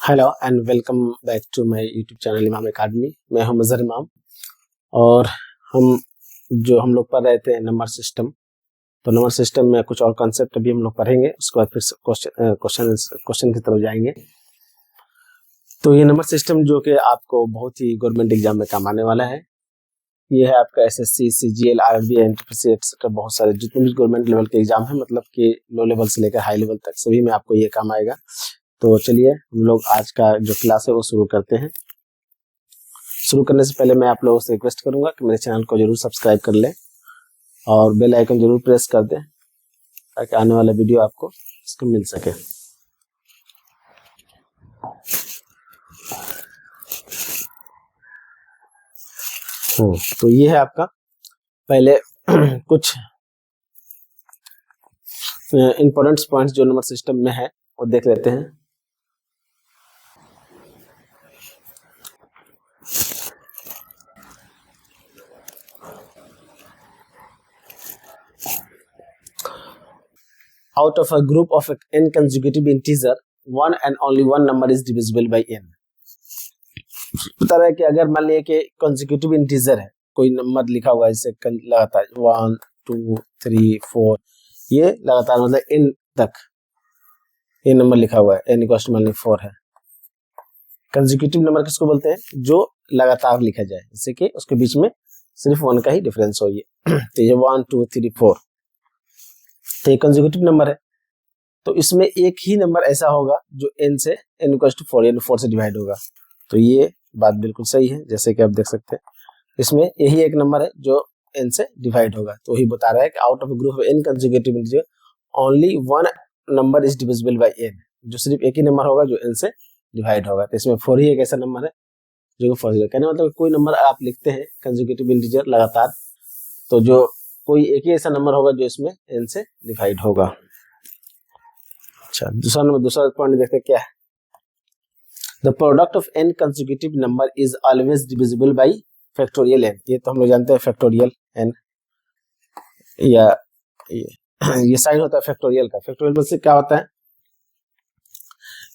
Hello and welcome back to my YouTube channel Imam Academy. मैं हूं मजहर इमाम और हम लोग पढ़ रहे थे नंबर सिस्टम। तो नंबर सिस्टम में कुछ और कॉन्सेप्ट अभी हम लोग पढ़ेंगे, उसके बाद फिर क्वेश्चन की तरफ जाएंगे। तो ये नंबर सिस्टम जो कि आपको बहुत ही गवर्नमेंट एग्जाम में काम आने वाला है। ये है आपका SSC, CGL, RRB, NTPC etcetera, बहुत सारे जितने भी गवर्नमेंट लेवल के एग्जाम है, मतलब कि लो लेवल से लेकर हाई लेवल तक सभी में आपको ये काम आएगा। तो चलिए हम लोग आज का जो क्लास है वो शुरू करते हैं। शुरू करने से पहले मैं आप लोगों से रिक्वेस्ट करूंगा कि मेरे चैनल को जरूर सब्सक्राइब कर लें और बेल आइकन जरूर प्रेस कर दें ताकि आने वाला वीडियो आपको इसको मिल सके। तो ये है आपका पहले कुछ इंपॉर्टेंट पॉइंट्स जो नंबर सिस्टम में है वो देख लेते हैं। Out of a group of n consecutive integer, one and only one number is divisible by n। बता रहा है कि अगर मान लिया कि consecutive integer है, कोई नंबर लिखा हुआ है जैसे लगातार 1 2 3 4, ये लगातार मतलब n तक ये नंबर लिखा हुआ है, n इक्वल मान ली 4 है। कंसेक्यूटिव नंबर किसको बोलते हैं? जो लगातार लिखा जाए, जैसे कि उसके बीच में सिर्फ 1 का ही डिफरेंस हो। तो ये 1 2 3 4 तो ये कंसेक्यूटिव नंबर है। तो इसमें एक ही नंबर ऐसा होगा जो n से n इक्वल टू 4 यानी 4 से डिवाइड होगा। तो ये बात बिल्कुल सही है, जैसे कि आप देख सकते हैं इसमें यही एक नंबर है जो n से डिवाइड होगा। तो वही बता रहा है कि out of a group of n consecutive integer only one number is divisible by n, जो सिर्फ एक ही नंबर होगा जो n से डिवाइड होगा। तो इसमें 4 ही एक ऐसा नंबर है जो 4 है। कहने मतलब कोई नंबर आप लिखते हैं कंसेक्यूटिव इंटीजर लगातार, तो जो कोई एक ही ऐसा नंबर होगा जो इसमें n से डिवाइड होगा। अच्छा, दूसरा पॉइंट देखते हैं क्या है। The product of n consecutive number is always divisible by factorial n। ये तो हम लोग जानते हैं फैक्टोरियल n, या ये साइन होता है फैक्टोरियल का। फैक्टोरियल में से क्या होता है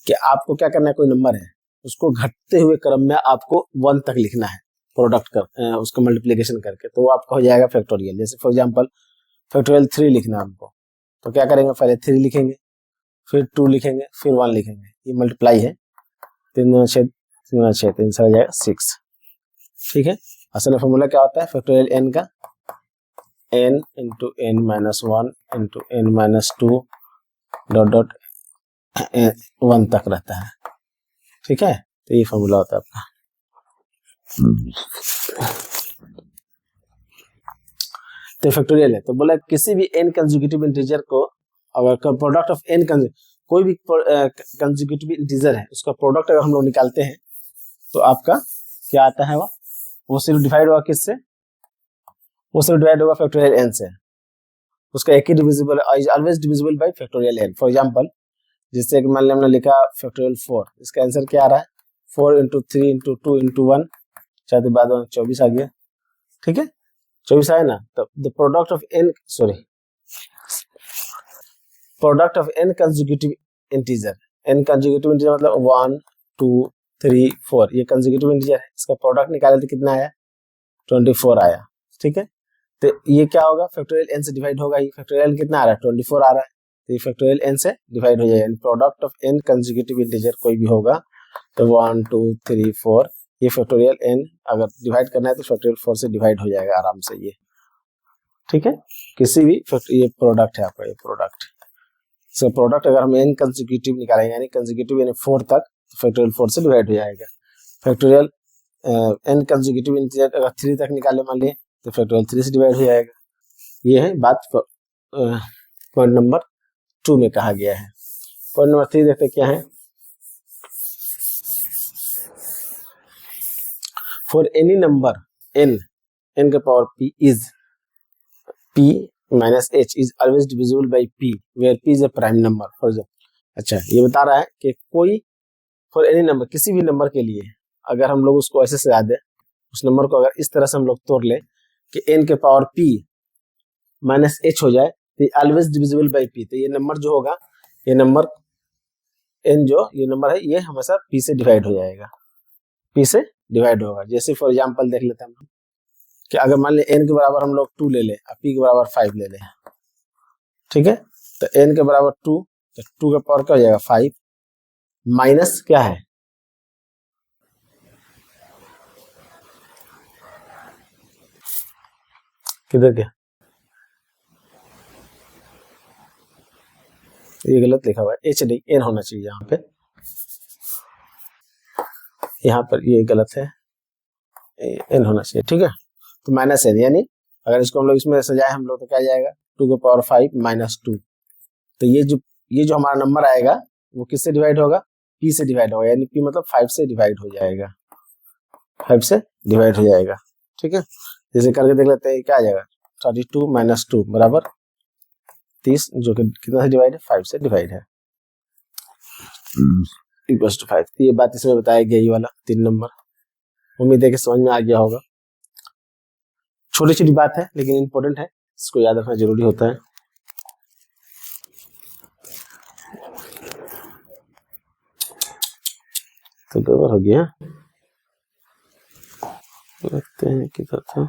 कि आपको क्या करना है, कोई नंबर है उसको घटते हुए क्रम में आपको 1 तक लिखना है, प्रोडक्ट कर उसका मल्टीप्लिकेशन करके, तो वो आपका हो जाएगा फैक्टोरियल। जैसे फॉर एग्जांपल फैक्टोरियल 3 लिखना है हमको, तो क्या करेंगे, पहले 3 लिखेंगे, फिर 2 लिखेंगे, फिर 1 लिखेंगे। ये मल्टीप्लाई है, 3 6 3 6 3 से हो जाएगा 6। ठीक है, असल फॉर्मूला क्या होता है फैक्टोरियल n का, n into n minus 1 into n minus 2 dot dot 1 तक रहता है। ठीक है, तो ये फॉर्मूला होता है आपका। तो फैक्टोरियल है, तो बोला किसी भी n कंसेक्यूटिव इंटीजर को अगर प्रोडक्ट ऑफ n कोई भी कंसेक्यूटिव इंटीजर है उसका प्रोडक्ट अगर हम लोग निकालते हैं तो आपका क्या आता है, वो सिर्फ डिवाइड होगा किससे, वो सिर्फ डिवाइड होगा फैक्टोरियल n से। उसका एक ही divisible is always divisible by factorial n। For example जिससे कि मान लिया हमने लिखा फैक्टोरियल 4, इसका आंसर क्या आ रहा है 4 इंटू 3 इंटू 2 इंटू 1, चाहे बाद 24 आ गया। ठीक है, 24 आया ना। तो the product of n consecutive integer, n consecutive integer मतलब 1 2 3 4, ये कंसेक्यूटिव इंटीजर है। इसका प्रोडक्ट निकाले तो कितना आया, 24 आया। ठीक है, तो ये क्या होगा, फैक्टोरियल n से डिवाइड होगा। ये फैक्टोरियल कितना आ रहा है, 24 आ रहा है, तो ये फैक्टोरियल n से डिवाइड हो जाएगा। Product of n consecutive integer कोई भी होगा तो 1 2 3 4, ये फैक्टोरियल n अगर डिवाइड करना है तो फैक्टोरियल 4 से डिवाइड हो जाएगा आराम से ये। ठीक है, किसी भी ये प्रोडक्ट है आपका, ये प्रोडक्ट, इसका प्रोडक्ट अगर हम n कंसेक्यूटिव निकालेंगे यानी कंसेक्यूटिव यानी 4 तक, तो फैक्टोरियल 4 से डिवाइड हो जाएगा। फैक्टोरियल n कंसेक्यूटिव इंटीजर अगर 3 तक निकाले मान लिए तो फैक्टोरियल 3 से डिवाइड हो जाएगा। ये है बात पॉइंट नंबर 2 में कहा गया है। पॉइंट नंबर 3 देखते क्या है। फॉर एनी नंबर n के power p is p minus h is always divisible by p where p is a prime number. For example, अच्छा ये बता रहा है कि कोई फॉर एनी नंबर, किसी भी नंबर के लिए अगर हम लोग उसको ऐसे से याद है, उस नंबर को अगर इस तरह से हम लोग तोड़ ले कि n के पावर p माइनस h हो जाए तो ऑलवेज डिविजिबल बाय p, तो ये नंबर जो होगा, ये नंबर n जो ये नंबर है ये हमेशा p से डिवाइड हो जाएगा, p से डिवाइड होगा। जैसे फॉर एग्जांपल देख लेते हैं हम कि अगर मान ले n के बराबर हम लोग 2 ले लें और p के बराबर 5 ले लें, ठीक है, तो n के बराबर 2, तो 2 का पावर क्या हो जाएगा 5 माइनस क्या है किधर क्या, ये गलत लिखा हुआ है, एच नहीं एन होना चाहिए यहाँ पे, यहाँ पर ये गलत है, एन होना चाहिए, ठीक है। तो माइनस एन, यानी अगर इसको हम लोग इसमें सजाए हम लोग तो क्या जाएगा 2 के पावर 5 माइनस 2, तो ये जो हमारा नंबर आएगा वो किससे डिवाइड होगा, p से डिवाइड होगा, यानी p मतलब 5 से डिवाइड हो जाएगा, 5 से डिवाइड हो जाएगा, ठीक है। जैसे करके देख लेते हैं क्या आ जाएगा 32 माइनस 2 बराबर 30, जो कि कितना से डिवाइड है 5 से डिवाइड है, इक्वल्स टू 5। ये बात इसमें बताया गया, ये वाला 3 नंबर, उम्मीद है कि समझ में आ गया होगा। छोटी छोटी बात है लेकिन इंपॉर्टेंट है, इसको याद रखना जरूरी होता है। तो गड़बड़ हो गया, लगते हैं किधर था,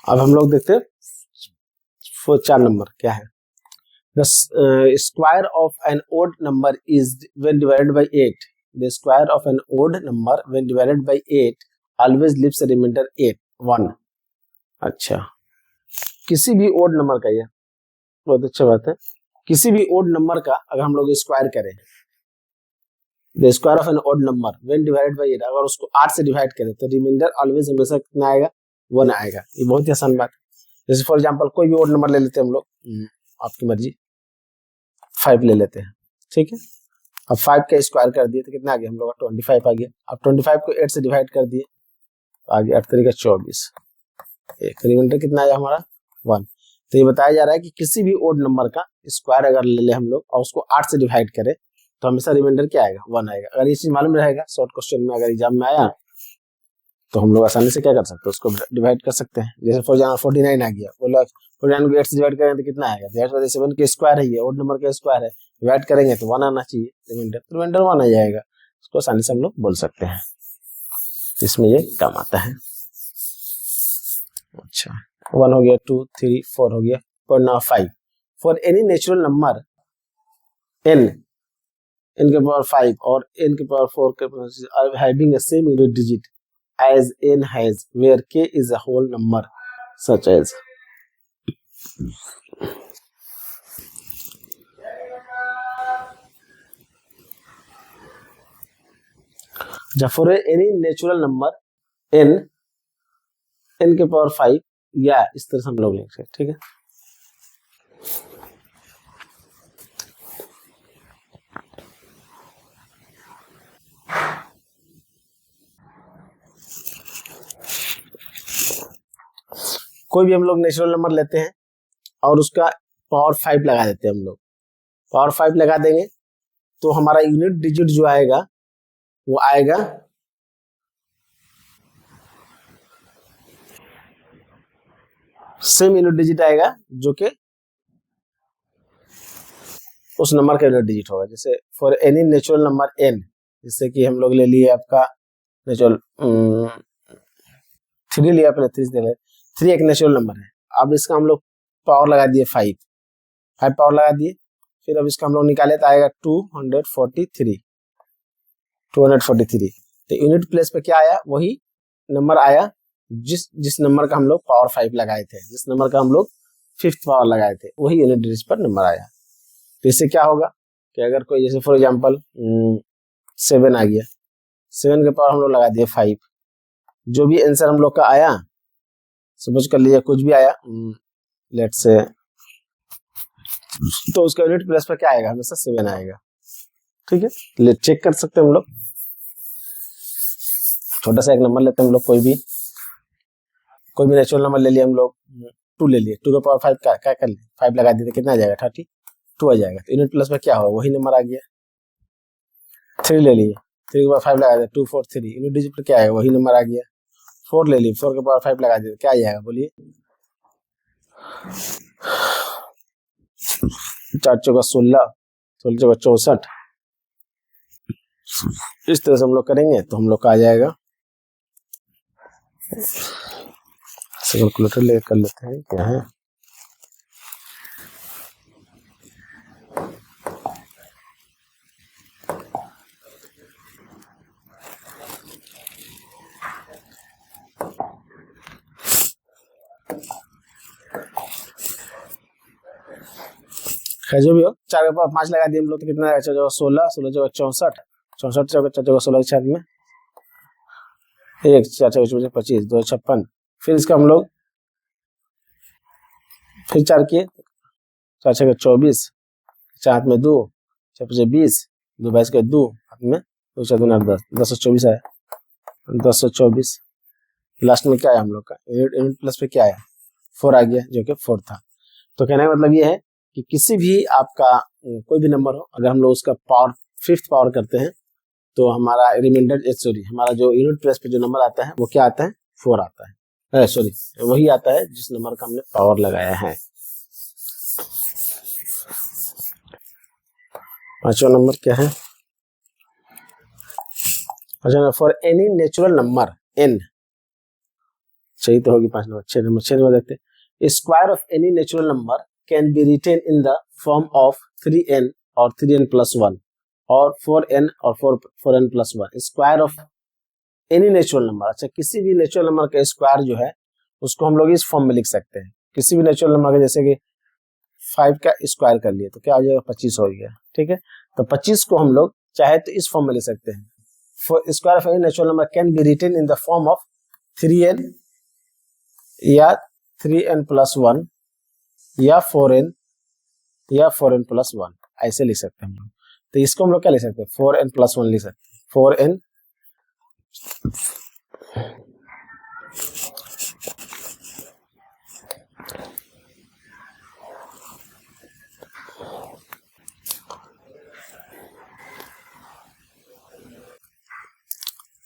अब हम लोग देखते हैं 4 नंबर क्या है। The square of an odd number is when divided by 8. The square of an odd number when divided by 8 always leaves a remainder 8 1। अच्छा, किसी भी odd नंबर का, ये बहुत अच्छा बात है, किसी भी odd नंबर का अगर हम लोग स्क्वायर करें, the square of an odd number when divided by 8, अगर उसको 8 से डिवाइड करें तो रिमाइंडर ऑलवेज हमेशा कितना आएगा 1 आएगा। ये बहुत ही आसान बात है। जैसे फॉर एग्जांपल कोई भी odd नंबर ले लेते हैं हम लोग, आपकी मर्जी, 5 ले लेते हैं, ठीक है। अब 5 का स्क्वायर कर दिए तो कितना आ गया हम लोग का 25 आ गया। अब 25 को 8 से डिवाइड कर दिए तो आ गया 8 तरीका 24, एक रिमाइंडर कितना आया हमारा 1। तो ये बताया जा रहा है कि किसी भी ओड नंबर का स्क्वायर अगर ले ले हम लोग और उसको 8 से डिवाइड करें तो हमेशा रिमाइंडर क्या आएगा 1 आएगा। अगर ये चीज मालूम रहेगा शॉर्ट क्वेश्चन में, अगर एग्जाम में आया तो हम लोग आसानी से क्या कर सकते हैं, उसको डिवाइड कर सकते हैं। जैसे फॉर एग्जाम्पल 49 आ गया, बोला 49 को 8 से डिवाइड करें तो कितना आएगा, 7 के स्क्वायर है, ये ओड नंबर का स्क्वायर है, डिवाइड करेंगे तो 1 आना चाहिए रिमाइंडर, तो रिमाइंडर 1 आ जाएगा। उसको आसानी से हम लोग बोल सकते हैं, इसमें ये काम आता है। अच्छा, 1 हो गया, 2 3 4 हो गया, पर now 5 for any natural number n के पावर 5 और n के पावर 4 के are having a same unit digit as n has where k is a whole number such as, for any natural number n के power 5 या इस तरह से हम लोग लिख सकते, ठीक है। कोई भी हम लोग नेचुरल नंबर लेते हैं और उसका पावर 5 लगा देते हैं हम लोग, पावर 5 लगा देंगे तो हमारा यूनिट डिजिट जो आएगा वो आएगा सेम यूनिट डिजिट आएगा जो कि उस नंबर का यूनिट डिजिट होगा। जैसे for any natural number n, जैसे कि हम लोग ले लिए आपका नेचुरल 3 लिया, अपने 3 दे 3 एक नेचुरल नंबर है। अब इसका हम लोग पावर लगा दिए 5 पावर लगा दिए, फिर अब इसका हम लोग निकाले तो आएगा 243। तो यूनिट प्लेस पे क्या आया, वही नंबर आया जिस नंबर का हम लोग पावर 5 लगाए थे, जिस नंबर का हम लोग 5th पावर लगाए थे, वही यूनिट डिजिट पर नंबर आया। तो इससे क्या होगा कि अगर कोई जैसे फॉर एग्जांपल 7 आ गया, 7 के पावर हम लोग लगा दिए 5, जो भी आंसर हम लोग का आया, सपोज कर लीजिए कुछ भी आया लेट से, तो उसका यूनिट प्लेस पर क्या आएगा, हमेशा 7 आएगा, ठीक है। ले चेक कर सकते हैं हम लोग, छोटा सा एक नंबर लेते हैं हम लोग, कोई भी नेचुरल नंबर ले लिया हम लोग 2 ले लिए, 2 के पावर 5 क्या क्या कर लिए, 5 लगा दिए तो कितना आ जाएगा 32 आ जाएगा। तो यूनिट प्लस में क्या होगा, वही नंबर आ गया। 3 ले लिए, 3 के पावर 5 लगा दिया, 2 4 3, यूनिट डिजिट पर क्या आएगा, वही नंबर आ गया। 4 ले लिए, 4 के पावर 5 लगा दिया, क्या आ जाएगा बोलिए, 4 चौका 16, 16 चौका 64। इस तरह से हम लोग करेंगे तो हम लोग का आ जाएगा। कैलकुलेटर ले कर लेते हैं क्या है। जो भी हो, 4 के पावर 5 लगा दिए हम लोग तो कितना आएगा, 16, 16 चौका 64, 64 चौका 4 चौका 16 के 4 में 1, 4 चौका 25, 2 56। फिर इसका हम लोग फिर 4 किए, 4 छः 24, 4 हाथ में 2, 6 5 20, 2 22 के 2 हाथ में 2 4 2 9 10, 1024 आया, 1024। लास्ट में क्या आया हम लोग का, यूनिट प्लस पे क्या आया, 4 आ गया, जो कि 4 था। तो कहने का मतलब ये है कि किसी भी आपका कोई भी नंबर हो, अगर हम लोग उसका पावर 5th पावर करते हैं तो हमारा रिमाइंडर सॉरी हमारा जो यूनिट प्लेस पे जो नंबर आता है वो क्या आता है, 4 आता है, सॉरी वही आता है जिस नंबर का हमने पावर लगाया है। 5वां नंबर क्या है, अच्छा, for any natural number n, सही तो होगी 5 नंबर। 6 नंबर देखते हैं, square of any natural number can be written in the form of 3n और 3n plus 1 और 4n और 4n plus 1, square of any natural number. अच्छा, किसी भी नेचुरल नंबर का स्क्वायर जो है उसको हम लोग इस फॉर्म में लिख सकते हैं। किसी भी नेचुरल नंबर का, जैसे कि 5 का स्क्वायर कर लिए तो क्या आ जाएगा, 25 हो गया, ठीक है। तो 25 को हम लोग चाहे तो इस फॉर्म में लिख सकते हैं, square of any natural number can be written in the form of 3n या 3n plus 1 या 4n या 4n plus 1, ऐसे लिख सकते हैं हम लोग। तो इसको हम लोग क्या लिख सकते हैं, 4n plus 1 लिख सकते हैं, 4n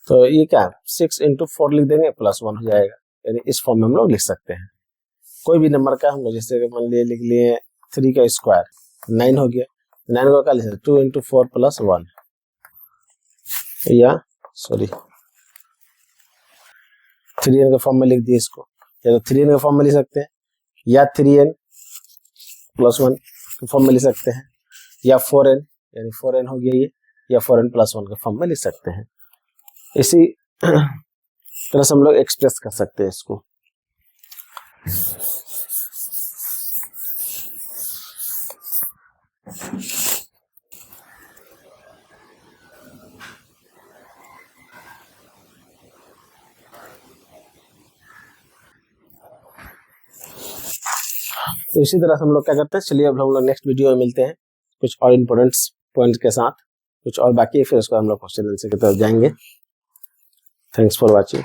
तो ये क्या 6 into 4 लिख देंगे प्लस 1 हो जाएगा, यानी इस फॉर्म में हम लोग लिख सकते हैं। कोई भी नंबर का हम लोग, जैसे मान लिए लिख लिए 3 का स्क्वायर 9 हो गया, 9 को क्या लिख सकते, 2 into 4 plus 1, या सॉरी 3n के फॉर्म में लिख दिए इसको, या तो 3n के फॉर्म में लिख सकते हैं, या 3n plus 1 के फॉर्म में लिख सकते हैं, या 4n यानी 4n हो गया ये, या 4n plus 1 के फॉर्म में लिख सकते हैं। इसी तरह से हम लोग एक्सप्रेस कर सकते हैं इसको। तो इसी तरह से हम लोग क्या करते हैं, चलिए अब हम लोग नेक्स्ट वीडियो में मिलते हैं कुछ और इम्पोर्टेंट पॉइंट्स के साथ, कुछ और बाकी है, फिर उसको हम लोग क्वेश्चन आंसर की तरफ जाएंगे। Thanks for watching.